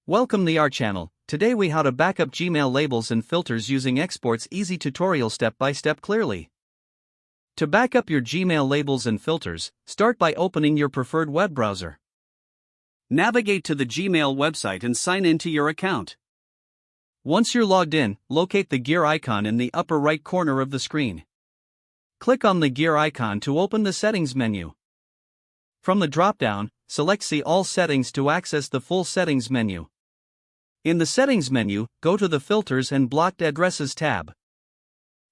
Welcome to our channel. Today we how to backup Gmail labels and filters using Export's easy tutorial step-by-step clearly. To backup your Gmail labels and filters, start by opening your preferred web browser. Navigate to the Gmail website and sign in to your account. Once you're logged in, locate the gear icon in the upper right corner of the screen. Click on the gear icon to open the settings menu. From the drop-down, select See All Settings to access the full settings menu. In the Settings menu, go to the Filters and Blocked Addresses tab.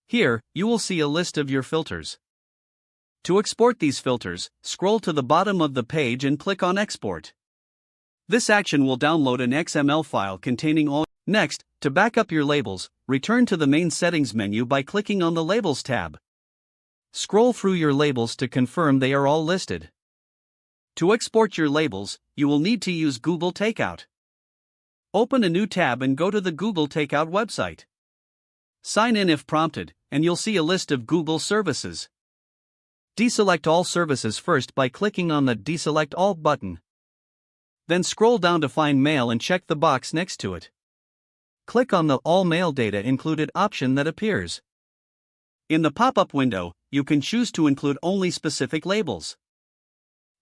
Here, you will see a list of your filters. To export these filters, scroll to the bottom of the page and click on Export. This action will download an XML file containing all. Next, to backup your labels, return to the main Settings menu by clicking on the Labels tab. Scroll through your labels to confirm they are all listed. To export your labels, you will need to use Google Takeout. Open a new tab and go to the Google Takeout website. Sign in if prompted, and you'll see a list of Google services. Deselect all services first by clicking on the Deselect All button. Then scroll down to find Mail and check the box next to it. Click on the All Mail Data Included option that appears. In the pop-up window, you can choose to include only specific labels.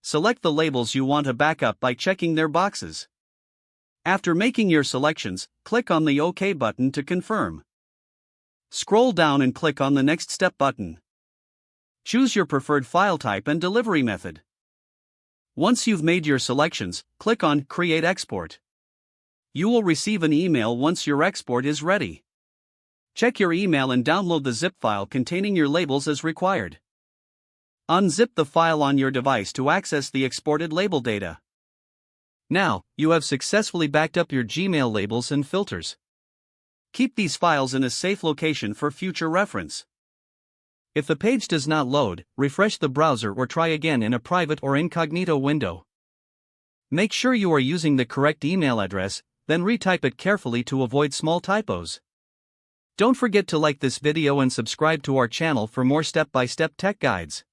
Select the labels you want to backup by checking their boxes. After making your selections, click on the OK button to confirm. Scroll down and click on the Next Step button. Choose your preferred file type and delivery method. Once you've made your selections, click on Create Export. You will receive an email once your export is ready. Check your email and download the zip file containing your labels as required. Unzip the file on your device to access the exported label data. Now, you have successfully backed up your Gmail labels and filters. Keep these files in a safe location for future reference. If the page does not load, refresh the browser or try again in a private or incognito window. Make sure you are using the correct email address, then retype it carefully to avoid small typos. Don't forget to like this video and subscribe to our channel for more step-by-step tech guides.